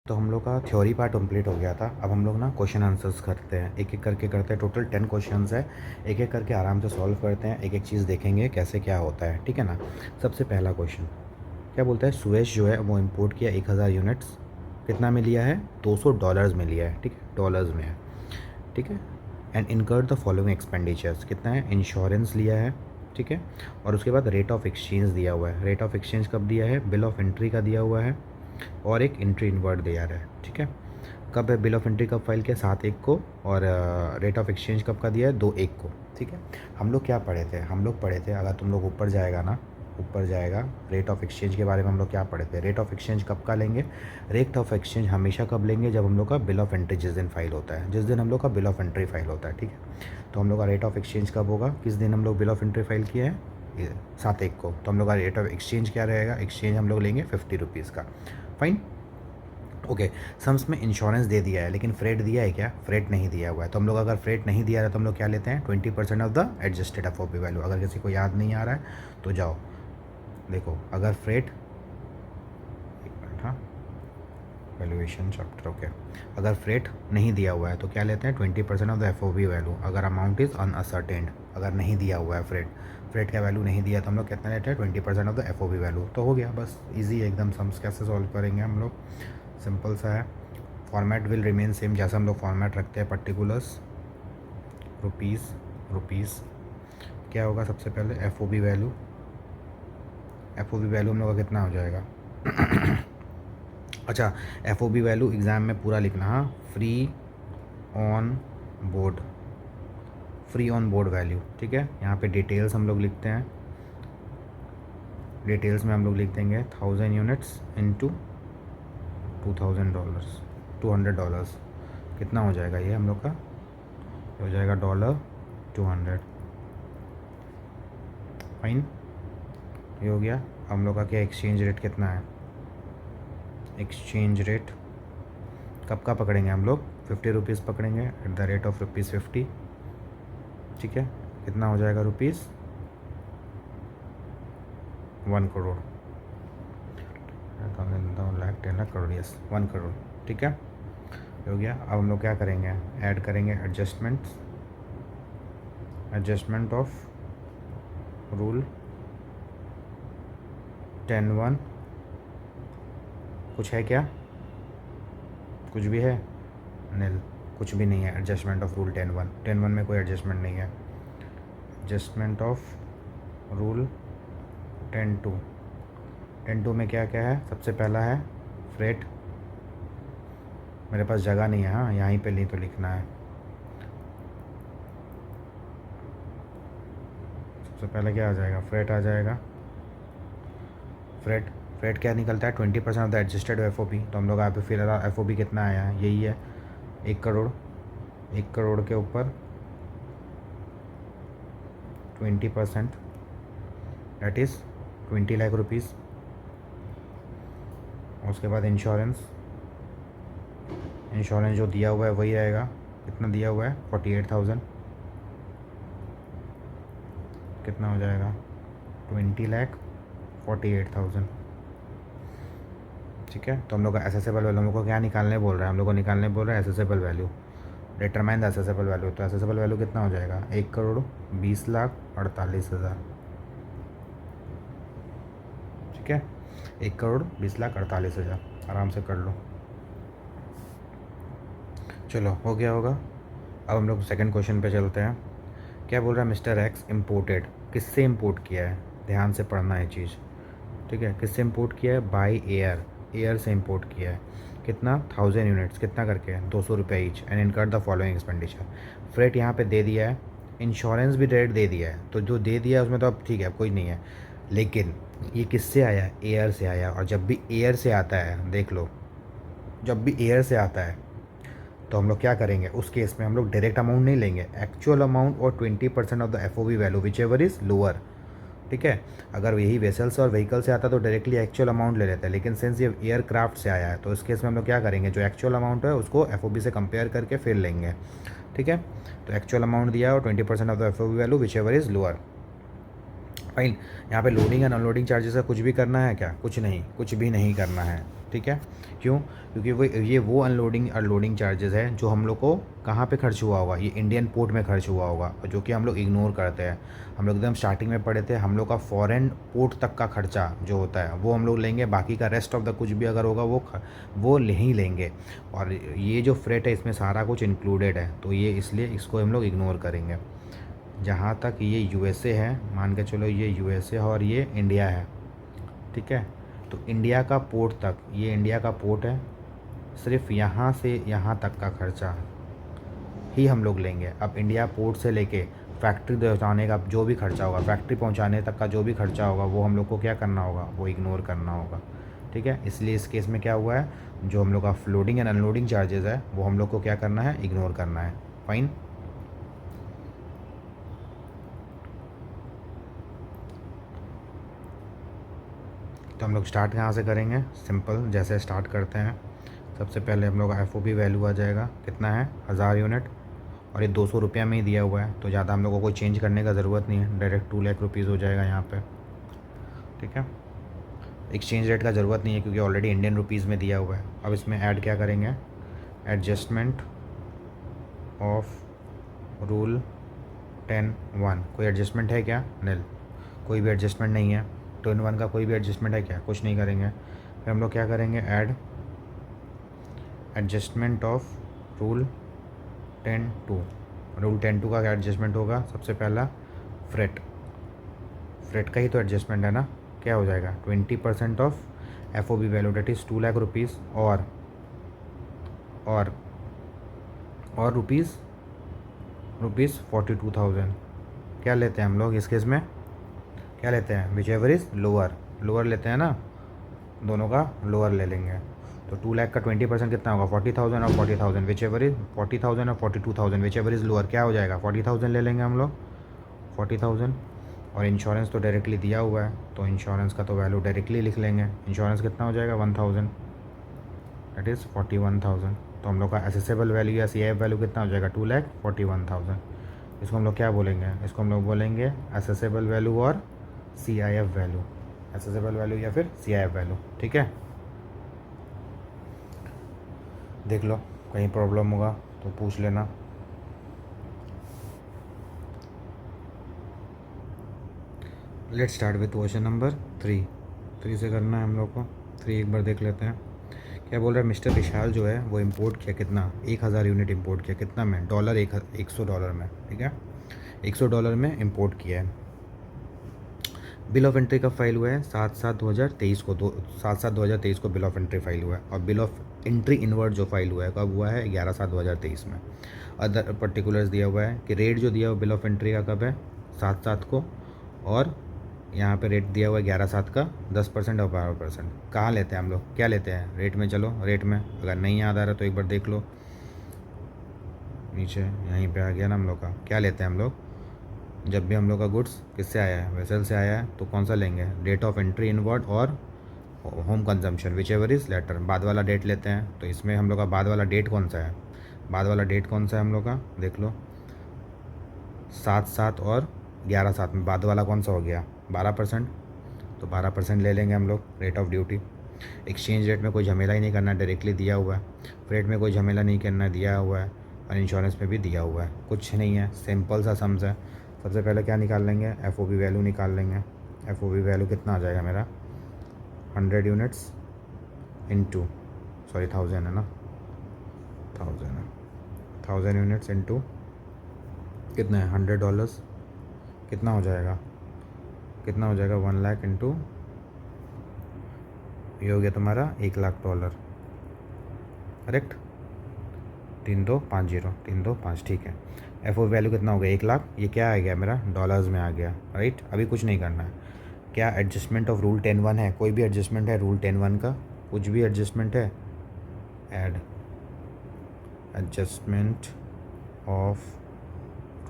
तो हम लोग का थ्योरी पार्ट कंप्लीट हो गया था। अब हम लोग ना क्वेश्चन आंसर्स करते हैं, एक एक करके करते हैं। टोटल 10 क्वेश्चंस है, एक एक करके आराम से सॉल्व करते हैं, एक एक चीज़ देखेंगे कैसे क्या होता है, ठीक है ना। सबसे पहला क्वेश्चन क्या बोलता है, सुएज जो है वो इम्पोर्ट किया 1000 यूनिट्स, कितना में लिया है, $200 में लिया है, ठीक है, डॉलर्स में है, ठीक है। And incurred the following expenditures, कितना है, इंश्योरेंस लिया है, ठीक है। और उसके बाद रेट ऑफ एक्सचेंज दिया हुआ है, रेट ऑफ एक्सचेंज कब दिया है, बिल ऑफ एंट्री का दिया हुआ है, और एक एंट्री इनवर्ट दिया रहा है, ठीक है। कब है बिल ऑफ एंट्री कब फाइल किया, 7/1 को, और रेट ऑफ एक्सचेंज कब का दिया है, 2/1 को, ठीक है। हम लोग क्या पढ़े थे, हम लोग पढ़े थे, अगर तुम लोग ऊपर जाएगा ना, ऊपर जाएगा, रेट ऑफ एक्सचेंज के बारे में हम लोग क्या पढ़े थे। रेट ऑफ एक्सचेंज कब का लेंगे, रेट ऑफ एक्सचेंज हमेशा कब लेंगे, जब हम लोग का बिल ऑफ एंट्री जिस दिन फाइल होता है, जिस दिन हम लोग का बिल ऑफ एंट्री फाइल होता है, ठीक है। तो हम लोग का रेट ऑफ एक्सचेंज कब होगा, किस दिन हम लोग बिल ऑफ एंट्री फाइल किए हैं, 7/1 को। तो हम लोग का रेट ऑफ एक्सचेंज क्या रहेगा, एक्सचेंज हम लोग लेंगे 50 रुपीज़ का, फाइन, ओके। सम्स में इंश्योरेंस दे दिया है, लेकिन फ्रेट दिया है क्या, फ्रेट नहीं दिया हुआ है। तो हम लोग अगर फ्रेट नहीं दिया है तो हम लोग क्या लेते हैं, 20% of the adjusted FOP value. अगर किसी को याद नहीं आ रहा है तो जाओ देखो, अगर फ्रेट, एक मिनट, हाँ, वैल्यूएशन चैप्टर, ओके। अगर फ्रेट नहीं दिया हुआ है तो क्या लेते हैं, 20% ऑफ द एफओपी वैल्यू। अगर अमाउंट इज़ अनअसर्टेन्ड, अगर नहीं दिया हुआ है फ्रेट, फ्रेट का वैल्यू नहीं दिया तो हम लोग कितना लेते हैं, 20% ऑफ द एफओपी वैल्यू। तो हो गया, बस इजी एकदम। सम्स कैसे सॉल्व करेंगे हम लोग, सिंपल सा है। फॉर्मेट विल रिमेन सेम, जैसा हम लोग फॉर्मेट रखते हैं, पर्टिकुलर्स, रुपीज़, रुपीज़, क्या होगा सबसे पहले, F O B value, F O B value हम लोग का कितना हो जाएगा अच्छा, F O B value exam में पूरा लिखना, हाँ, free on board, free on board value, ठीक है। यहाँ पे डिटेल्स हम लोग लिखते हैं, डिटेल्स में हम लोग लिख देंगे 1000 यूनिट्स इंटू $2000, $200, कितना हो जाएगा ये हम लोग का, हो जाएगा $200, फाइन, ये हो गया। हम लोग का क्या एक्सचेंज रेट कितना है, एक्सचेंज रेट कब का पकड़ेंगे हम लोग, 50 रुपीज़ पकड़ेंगे एट द रेट ऑफ ₹50, ठीक है। कितना हो जाएगा, रुपीज़ 1 करोड़, 1,00,000, 10,00,000 करोड़, यस 1 करोड़, ठीक है, हो गया। अब हम लोग क्या करेंगे, ऐड करेंगे एडजस्टमेंट्स, एडजस्टमेंट ऑफ रूल 10(1), कुछ है क्या, कुछ भी है, नील, कुछ भी नहीं है। एडजस्टमेंट ऑफ रूल 10(1), 10(1) में कोई एडजस्टमेंट नहीं है। एडजस्टमेंट ऑफ रूल 10(2), 10(2) में क्या क्या है, सबसे पहला है फ्रेट, मेरे पास जगह नहीं है, हाँ, यहीं पे नहीं तो लिखना है। सबसे पहले क्या आ जाएगा, फ्रेट आ जाएगा, फ्रेट, फ्रेट क्या निकलता है, 20% of the adjusted F O P. तो हम लोग यहाँ पे फिर एफ ओ पी कितना आया है, यही है, 1 करोड़, 1 करोड़ के ऊपर 20%, दैट इज़ 20 लाख रुपीज़। उसके बाद इंश्योरेंस, इंश्योरेंस जो दिया हुआ है वही रहेगा, कितना दिया हुआ है, 48,000, कितना हो जाएगा, 20,48,000, ठीक है। तो हम लोग का एसेसेबल वैल्यू, हम लोग को क्या निकालने बोल रहा है, हम लोग को निकालने बोल रहा है assessable value, determine the assessable value. तो एसेसेबल वैल्यू कितना हो जाएगा, 1,20,48,000, ठीक है, 1,20,48,000, आराम से कर लो, चलो हो गया होगा। अब हम लोग सेकंड क्वेश्चन पे चलते हैं। क्या बोल रहा है, मिस्टर एक्स इम्पोर्टेड, किससे इम्पोर्ट किया है, ध्यान से पढ़ना है चीज़, ठीक है। किससे इम्पोर्ट किया है, बाई एयर, एयर से इम्पोर्ट किया है, कितना, 1000 यूनिट्स, कितना करके, 200 रुपये each, and incurred the following expenditure. Freight यहाँ पे दे दिया है, इंश्योरेंस भी रेट दे दिया है, तो जो दे दिया है उसमें तो अब ठीक है, कोई नहीं है। लेकिन ये किससे आया है, एयर से आया, और जब भी एयर से आता है, देख लो, जब भी एयर से आता है तो हम लोग क्या करेंगे, उस केस में हम लोग डायरेक्ट अमाउंट नहीं लेंगे, एक्चुअल अमाउंट और 20% of the F O V value whichever is lower, ठीक है। अगर यही वेसल से और व्हीकल से आता तो डायरेक्टली एक्चुअल अमाउंट ले लेते हैं, लेकिन सिंस ये एयरक्राफ्ट से आया है तो इस केस में हम लोग क्या करेंगे, जो एक्चुअल अमाउंट है उसको एफओबी से कंपेयर करके फिर लेंगे, ठीक है। तो एक्चुअल अमाउंट दिया और 20% of the FOB value whichever is lower, fine. यहाँ पे लोडिंग एंड अनलोडिंग चार्जेस का कुछ भी करना है क्या, कुछ नहीं, कुछ भी नहीं करना है, ठीक है। क्यों? क्योंकि वो अनलोडिंग अनलोडिंग चार्जेस है जो हम लोग को कहाँ पे खर्च हुआ होगा, ये इंडियन पोर्ट में खर्च हुआ होगा, और जो कि हम लोग इग्नोर करते हैं। हम लोग एकदम स्टार्टिंग में पढ़े थे, हम लोग का फॉरेन पोर्ट तक का खर्चा जो होता है वो हम लोग लेंगे, बाकी का रेस्ट ऑफ द कुछ भी अगर होगा वो ले ही लेंगे। और ये जो फ्रेट है इसमें सारा कुछ इंक्लूडेड है, तो ये इसलिए इसको हम लोग इग्नोर करेंगे। जहाँ तक ये यूएसए है, मान के चलो ये यूएसए है और ये इंडिया है, ठीक है। तो इंडिया का पोर्ट तक, ये इंडिया का पोर्ट है, सिर्फ यहाँ से यहाँ तक का खर्चा ही हम लोग लेंगे। अब इंडिया पोर्ट से लेके फैक्ट्री पहुँचाने का जो भी खर्चा होगा, फैक्ट्री पहुँचाने तक का जो भी खर्चा होगा, वो हम लोग को क्या करना होगा, वो इग्नोर करना होगा, ठीक है। इसलिए इस केस में क्या हुआ है, जो हम लोग का लोडिंग एंड अनलोडिंग चार्जेस है वो हम लोग को क्या करना है, इग्नोर करना है। फाइन। तो हम लोग स्टार्ट कहाँ से करेंगे, सिंपल, जैसे स्टार्ट करते हैं सबसे पहले हम लोग का एफ वैल्यू आ जाएगा, कितना है 1000 यूनिट, और ये 200 रुपया में ही दिया हुआ है, तो ज़्यादा हम लोगों को चेंज करने का ज़रूरत नहीं है, डायरेक्ट 2 लाख रुपीज़ हो जाएगा यहाँ पे, ठीक है। एक्सचेंज रेट का ज़रूरत नहीं है क्योंकि ऑलरेडी इंडियन रुपीज़ में दिया हुआ है। अब इसमें ऐड क्या करेंगे, एडजस्टमेंट ऑफ रूल 10(1). कोई एडजस्टमेंट है क्या, नील, कोई भी एडजस्टमेंट नहीं है। 10(1) का कोई भी एडजस्टमेंट है क्या, कुछ नहीं करेंगे। फिर हम लोग क्या करेंगे, add adjustment of rule 10(2). Rule 10(2) का क्या एडजस्टमेंट होगा, सबसे पहला फ्रेट, फ्रेट का ही तो एडजस्टमेंट है ना, क्या हो जाएगा 20% of FOB value, that is 2 lakh rupees, और रुपीज़ 42,000। क्या लेते हैं हम लोग इस केस में, क्या लेते हैं, which ever is lower, lower लेते हैं ना, दोनों का लोअर ले लेंगे। तो 2 लाख का 20% कितना होगा, 40,000 और 40,000, विच एवर इज़ 40,000 और 42,000, विच एवर इज़ लोअर, क्या हो जाएगा 40,000 ले लेंगे हम लोग, 40,000। और इंश्योरेंस तो डायरेक्टली दिया हुआ है, तो इंश्योरेंस का तो वैल्यू डायरेक्टली लिख लेंगे। इंश्योरेंस कितना हो जाएगा 1000, दैट इज़ 41,000। तो हम लोग का एसेसेबल वैल्यू या CIF वैल्यू कितना हो जाएगा, 2,41,000। इसको हम लोग क्या बोलेंगे, इसको हम लोग बोलेंगे एसेसेबल वैल्यू और CIF वैल्यू, एसेसेबल वैल्यू या फिर CIF वैल्यू, ठीक है। देख लो कहीं प्रॉब्लम होगा तो पूछ लेना। Let's start with question number 3 से करना है हम लोग को। 3 एक बार देख लेते हैं। क्या बोल रहा है, मिस्टर विशाल जो है वो इम्पोर्ट किया कितना, 1000 यूनिट इम्पोर्ट किया, कितना में, $100 में, ठीक है, $100 में इम्पोर्ट किया है। बिल ऑफ एंट्री कब फाइल हुआ है, 7/7/2023 को, 7/7/2023 को बिल ऑफ एंट्री फाइल हुआ है। और बिल ऑफ एंट्री इनवर्ड जो फाइल हुआ है कब हुआ है, 11/7/2023 में। अदर पर्टिकुलर्स दिया हुआ है कि रेट जो दिया हुआ बिल ऑफ एंट्री का कब है, 7/7 को, और यहाँ पे रेट दिया हुआ है 11/7 का 10% और 12%। कहाँ लेते हैं हम लोग, क्या लेते हैं, रेट में, चलो रेट में, अगर नहीं याद आ रहा तो एक बार देख लो, नीचे यहीं पे आ गया ना हम लोग का, क्या लेते हैं हम लोग, जब भी हम लोग का गुड्स किससे आया है, वेसल से आया है, तो कौन सा लेंगे, डेट ऑफ एंट्री इनवर्ड और home consumption, whichever is later, बाद वाला डेट लेते हैं। तो इसमें हम लोग का बाद वाला डेट कौन सा है, बाद वाला डेट कौन सा है हम लोग का, देख लो, 7/7 और 11/7 में बाद वाला कौन सा हो गया, 12%, तो 12% ले लेंगे हम लोग rate of duty. Exchange rate में कोई झमेला ही नहीं करना, डायरेक्टली दिया हुआ है। फ्रेट में कोई झमेला नहीं करना, दिया हुआ है। और इंश्योरेंस में भी दिया हुआ है, कुछ नहीं है, सिंपल सा सम्स है। सबसे पहले क्या निकाल लेंगे, FOB वैल्यू निकाल लेंगे। FOB वैल्यू कितना आ जाएगा मेरा, 100 यूनिट्स इंटू, सॉरी 1000 है ना, 1000 है, 1000 यूनिट्स इंटू कितना है, $100, कितना हो जाएगा, कितना हो जाएगा, 1 लाख इंटू, ये हो गया तुम्हारा $1,00,000, करेक्ट, 3250, 325, ठीक है। FOB वैल्यू कितना हो गया, 1,00,000, ये क्या आ गया मेरा, डॉलर्स में आ गया, राइट। अभी कुछ नहीं करना है। क्या एडजस्टमेंट ऑफ रूल 10(1) है, कोई भी एडजस्टमेंट है रूल 10(1) का, कुछ भी एडजस्टमेंट है, ऐड एडजस्टमेंट ऑफ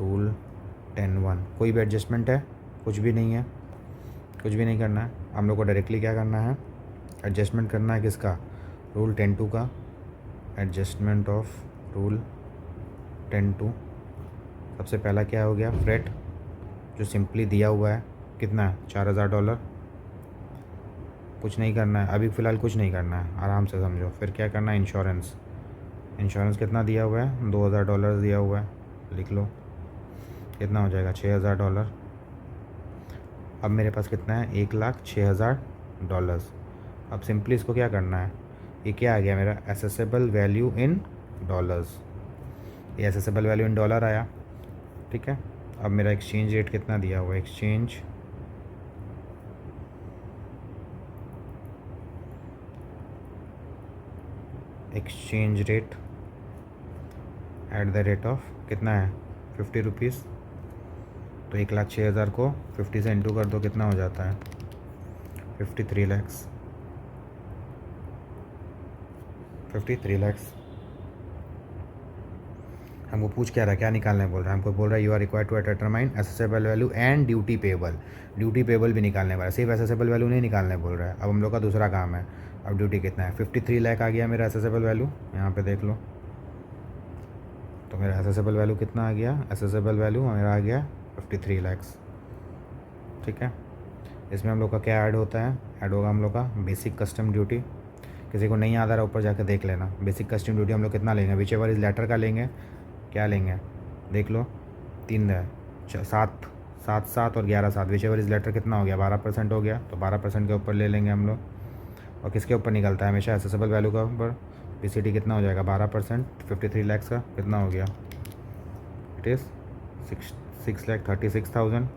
रूल 10(1), कोई भी एडजस्टमेंट है, कुछ भी नहीं है, कुछ भी नहीं करना है। हम लोग को डायरेक्टली क्या करना है, एडजस्टमेंट करना है किसका, रूल 10(2) का, एडजस्टमेंट ऑफ रूल 10(2). सबसे पहला क्या हो गया, फ्रेट, जो सिंपली दिया हुआ है, कितना है, $4,000, कुछ नहीं करना है अभी फ़िलहाल, कुछ नहीं करना है, आराम से समझो। फिर क्या करना है, इंश्योरेंस। इंश्योरेंस कितना दिया हुआ है, $2000 दिया हुआ है, लिख लो कितना हो जाएगा, $6000। अब मेरे पास कितना है, $1,06,000। अब सिंपली इसको क्या करना है, ये क्या आ गया मेरा, एसेसेबल वैल्यू इन डॉलर्स। ये एसेसेबल वैल्यू इन डॉलर आया, ठीक है। अब मेरा एक्सचेंज रेट कितना दिया हुआ है, exchange rate at the rate of कितना है, 50 रुपीज़। तो 1,06,000 को 50 से इंटू कर दो, कितना हो जाता है, 53 लैक्स। 53 लैक्स। हमको पूछ क्या रहा है, क्या निकालना है बोल रहा है, हमको बोल रहा है you are required to determine assessable value and duty payable. Duty payable भी निकालने वाला है, सिर्फ एसेसेबल वैल्यू नहीं निकालने बोल रहा है। अब हम लोग का दूसरा काम है। अब ड्यूटी कितना है, 53 लाख आ गया मेरा एसेसेबल वैल्यू, यहाँ पे देख लो। तो मेरा एसेसेबल वैल्यू कितना आ गया, एसेसेबल वैल्यू मेरा आ गया 53 लैक्स, ठीक है। इसमें हम लोग का क्या ऐड होता है, ऐड होगा हम लोग का बेसिक कस्टम ड्यूटी। किसी को नहीं याद आ रहा ऊपर जाकर देख लेना। बेसिक कस्टम ड्यूटी हम लोग कितना लेंगे, विच एवर इज लेटर का लेंगे, क्या लेंगे देख लो, 3 है, 7 7 7 और 11 7, विच एवर इज लेटर कितना हो गया, 12% हो गया। तो 12% के ऊपर ले लेंगे हम लोग। और किसके ऊपर निकलता है हमेशा, एसेसेबल वैल्यू का ऊपर। पीसीटी कितना हो जाएगा, 12%, 53 लैक्स का कितना हो गया, इट इज़ 6,36,000।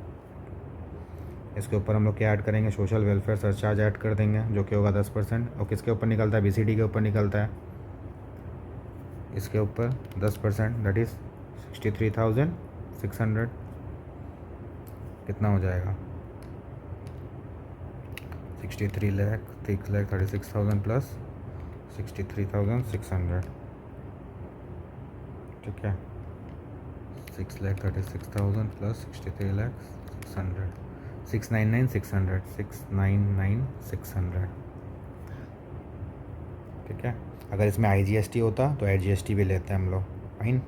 इसके ऊपर हम लोग क्या ऐड करेंगे, सोशल वेलफेयर सरचार्ज ऐड कर देंगे, जो कि होगा 10%। और किसके ऊपर निकलता है, बीसीडी के ऊपर निकलता है, इसके ऊपर 10%, दैट इज़ 63,600। कितना हो जाएगा, 63 लाख 6,36,000 प्लस 63,600, ठीक है। 6,36,000 प्लस 63,600, 699,600, 699,600, ठीक है। अगर इसमें IGST होता तो IGST भी लेते हैं हम लोग, फाइन।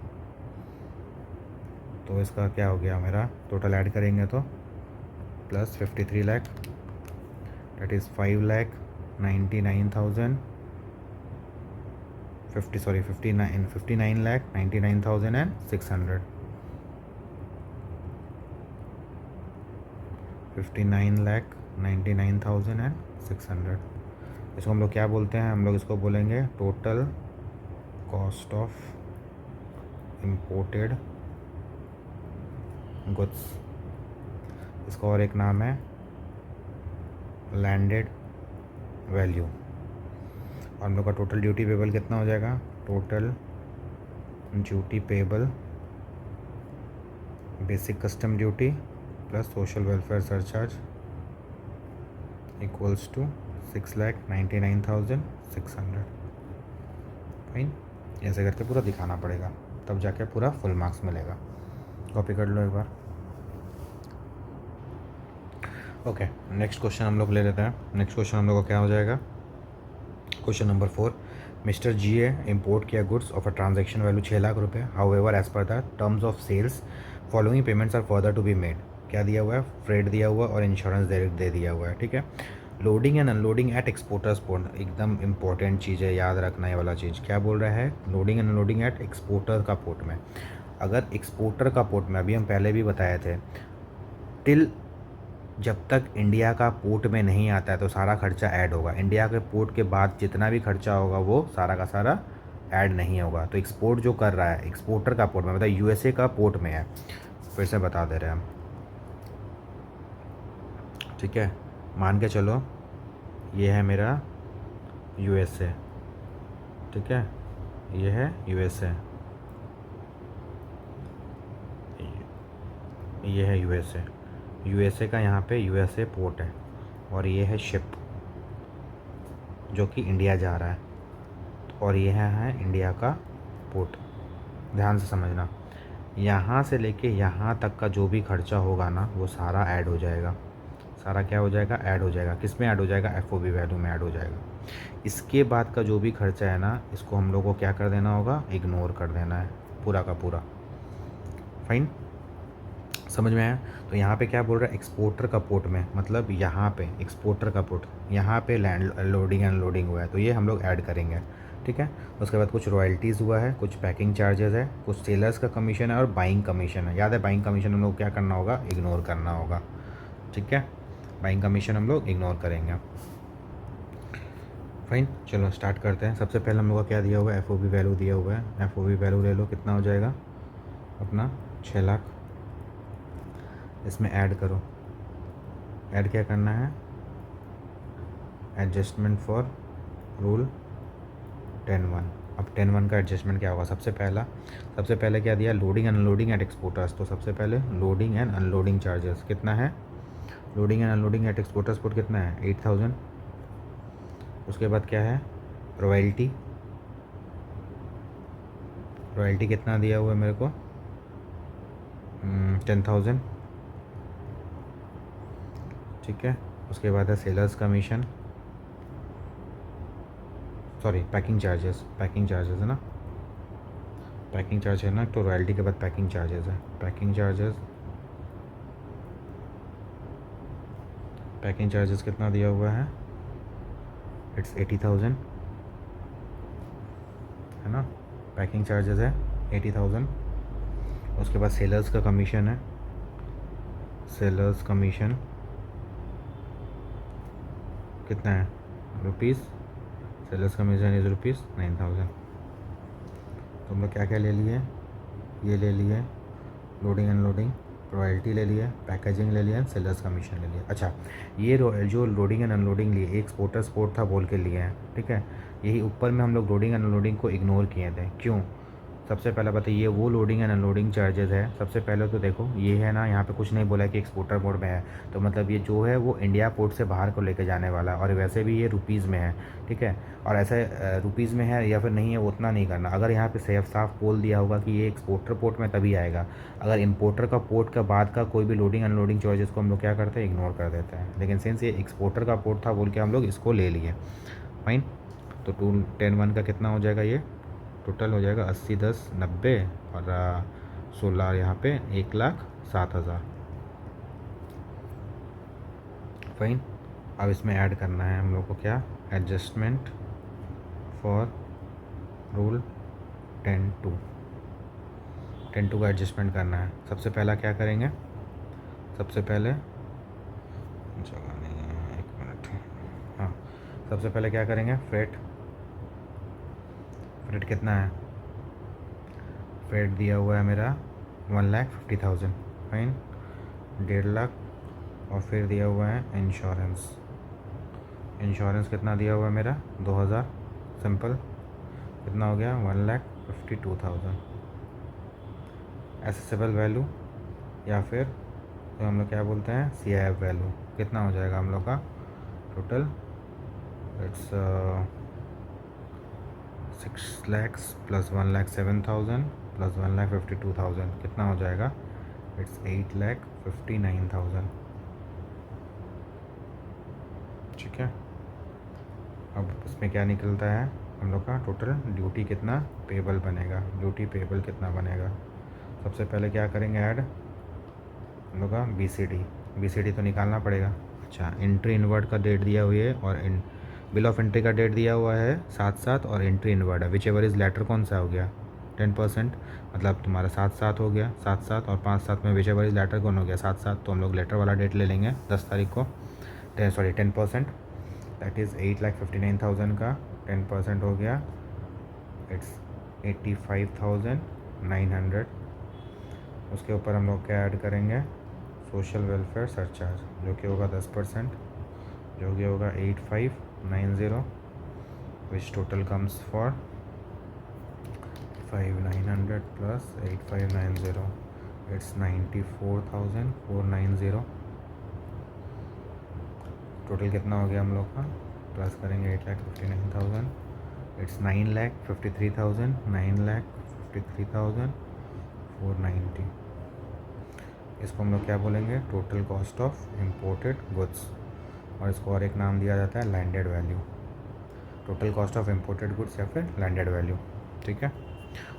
तो इसका क्या हो गया, मेरा टोटल ऐड करेंगे तो प्लस 53 लाख, दैट इज़ 5,99,000, 59,99,600, 59,99,600। इसको हम लोग क्या बोलते हैं, हम लोग इसको बोलेंगे total cost of imported goods. इसका और एक नाम है लैंडेड वैल्यू। और हम लोग का टोटल ड्यूटी पेबल कितना हो जाएगा, total duty payable basic custom duty plus social welfare surcharge equals to 6,99,600, fine. ऐसे करके पूरा दिखाना पड़ेगा, तब जाके पूरा फुल मार्क्स मिलेगा। कॉपी कर लो एक बार। ओके, नेक्स्ट क्वेश्चन हम लोग ले लेते हैं। नेक्स्ट क्वेश्चन हम लोग का क्या हो जाएगा, question number 4। Mister G A import किया goods of a transaction value 6 lakh रुपये। However as per the terms of sales following payments are further to be made. क्या दिया हुआ है, फ्रेट दिया हुआ और इंश्योरेंस दे दिया हुआ है, ठीक है। Loading and unloading at exporter's port, एकदम इंपॉर्टेंट चीज़ है, याद रखना ये वाला चीज़। क्या बोल रहा है, loading and unloading at exporter का पोर्ट में। अगर एक्सपोर्टर का पोर्ट में, अभी हम पहले भी बताए थे, टिल जब तक इंडिया का पोर्ट में नहीं आता है तो सारा खर्चा ऐड होगा। इंडिया के पोर्ट के बाद जितना भी खर्चा होगा वो सारा का सारा ऐड नहीं होगा। तो एक्सपोर्ट जो कर रहा है एक्सपोर्टर का पोर्ट में, मतलब USA का पोर्ट में है, फिर से बता दे रहे हैं हम, ठीक है। मान के चलो ये है मेरा USA, ठीक है, ये है USA, ये है USA का यहाँ पे USA पोर्ट है, और ये है शिप जो कि इंडिया जा रहा है, और ये है इंडिया का पोर्ट। ध्यान से समझना, यहाँ से लेके यहाँ तक का जो भी खर्चा होगा ना वो सारा ऐड हो जाएगा। सारा क्या हो जाएगा, ऐड हो जाएगा। किस में ऐड हो जाएगा, FOB वैल्यू में ऐड हो जाएगा। इसके बाद का जो भी खर्चा है ना, इसको हम लोग को क्या कर देना होगा, इग्नोर कर देना है पूरा का पूरा, फाइन। समझ में आया? तो यहाँ पे क्या बोल रहा है, एक्सपोर्टर का पोर्ट में, मतलब यहाँ पे एक्सपोर्टर का पोर्ट, यहाँ पे लैंड लोडिंग अनलोडिंग हुआ है, तो ये हम लोग ऐड करेंगे। ठीक है। उसके बाद कुछ रॉयल्टीज़ हुआ है, कुछ पैकिंग चार्जेस है, कुछ सेलर्स का कमीशन है और बाइंग कमीशन है। याद है, बाइंग कमीशन हम लोग क्या करना होगा, इग्नोर करना होगा। ठीक है, बाइंग कमीशन हम लोग इग्नोर करेंगे। फाइन, चलो स्टार्ट करते हैं। सबसे पहले हम लोग का क्या दिया हुआ है, FOB वैल्यू दिया हुआ है। FOB वैल्यू ले लो, कितना हो जाएगा अपना 6 लाख। इसमें ऐड करो, ऐड क्या करना है, एडजस्टमेंट फॉर रूल 10(1). अब 10(1) का एडजस्टमेंट क्या होगा, सबसे पहले क्या दिया, लोडिंग अनलोडिंग एट एक्सपोर्टर्स। तो सबसे पहले लोडिंग एंड अनलोडिंग चार्जेस कितना है, loading and unloading at exporter's port कितना है, 8000। उसके बाद क्या है, रॉयल्टी, रॉयल्टी कितना दिया हुआ है मेरे को, 10,000। ठीक है। उसके बाद है sellers commission, sorry packing charges, packing charges है ना, पैकिंग चार्ज है ना, तो रॉयल्टी के बाद पैकिंग चार्जेस है। पैकिंग चार्जेस, पैकिंग चार्जेस कितना दिया हुआ है, इट्स 80,000 है ना, पैकिंग चार्जेस है 80,000। उसके बाद सेलर्स का कमीशन है, सेलर्स कमीशन कितना है, rupees, sellers commission is rupees 9,000। तो हम लोग क्या क्या ले लिए, ये ले लिए लोडिंग अनलोडिंग, रॉयल्टी ले लिया, पैकेजिंग ले लिया, सेलर्स कमीशन ले लिया। अच्छा, ये जो लोडिंग एंड अनलोडिंग लिए, एक एक्सपोर्टर स्पोर्ट था बोल के लिए हैं। ठीक है, यही ऊपर में हम लोग लोडिंग एंड अनलोडिंग को इग्नोर किए थे, क्यों, सबसे पहला बताइए, वो लोडिंग एंड अनलोडिंग चार्जेस है। सबसे पहले तो देखो ये है ना, यहाँ पे कुछ नहीं बोला है कि एक्सपोर्टर पोर्ट में है, तो मतलब ये जो है वो इंडिया पोर्ट से बाहर को लेके जाने वाला है, और वैसे भी ये रुपीज़ में है। ठीक है, और ऐसे रुपीज़ में है या फिर नहीं है वो उतना नहीं करना। अगर यहाँ पे साफ साफ बोल दिया होगा कि ये एक्सपोर्टर पोर्ट में तभी आएगा। अगर इम्पोर्टर का पोर्ट का बाद का कोई भी लोडिंग अनलोडिंग चार्जेस को हम लोग क्या करते हैं, इग्नोर कर देते हैं। लेकिन सिंस ये एक्सपोर्टर का पोर्ट था बोल के हम लोग इसको ले लिए। फाइन, तो 10(1) का कितना हो जाएगा, ये टोटल हो जाएगा 80, 10, 90 और 16 यहाँ पे 1,07,000। फाइन, अब इसमें ऐड करना है हम लोग को क्या, एडजस्टमेंट फॉर रूल 10(2). 10(2) का एडजस्टमेंट करना है। सबसे पहला क्या करेंगे, सबसे पहले जगह नहीं है, 1 मिनट, हाँ, सबसे पहले क्या करेंगे, फ्रेट, फ्रेट कितना है, फ्रेट दिया हुआ है मेरा 1,50,000। फाइन, 1.5 लाख। और फिर दिया हुआ है इंश्योरेंस, इंश्योरेंस कितना दिया हुआ है मेरा 2,000, सिंपल, कितना हो गया 1,52,000। एसेसेबल वैल्यू या फिर तो हम लोग क्या बोलते हैं, CIF वैल्यू, कितना हो जाएगा हम लोग का total, it's 6 lakh plus 1,07,000 plus 1,52,000, कितना हो जाएगा, इट्स 8,59,000। ठीक है, अब इसमें क्या निकलता है हम लोग का टोटल ड्यूटी कितना पेबल बनेगा, ड्यूटी पेबल कितना बनेगा। सबसे पहले क्या करेंगे, ऐड हम लोग का BCD तो निकालना पड़ेगा। अच्छा, एंट्री इनवर्ड का डेट दिया हुआ है और बिल ऑफ एंट्री का डेट दिया हुआ है 7/7 और एंट्री इनवर्ड है, विच एवर इज़ लेटर कौन सा हो गया 10%, मतलब तुम्हारा 7/7 हो गया, 7/7 और 5/7 में विच एवर इज़ लेटर कौन हो गया 7/7, तो हम लोग लेटर वाला डेट ले लेंगे 10 तारीख को, सॉरी 10%, दैट इज़ 8,59,000 का 10% हो गया, इट्स 85,900। उसके ऊपर हम लोग क्या ऐड करेंगे, सोशल वेलफेयर सरचार्ज, जो कि होगा 10%, जो कि होगा 8,590, which total comes for 5,900 plus 8,590, it's 94,490। टोटल कितना हो गया हम लोग का, प्लस करेंगे 8,59,000, इट्स 9,53,000, 9,53,490। इसको हम लोग क्या बोलेंगे, total cost of imported goods, और इसको और एक नाम दिया जाता है landed value, total cost of imported goods या फिर लैंडेड वैल्यू। ठीक है,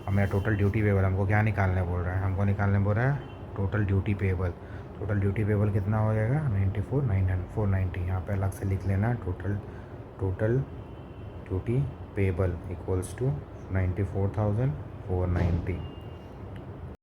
और मेरा टोटल ड्यूटी पेबल हमको क्या निकालने बोल रहा है, हमको निकालने बोल रहा है total duty payable, total duty payable कितना हो जाएगा 94,490। यहाँ पे अलग से लिख लेना total total duty payable equals to 94,490।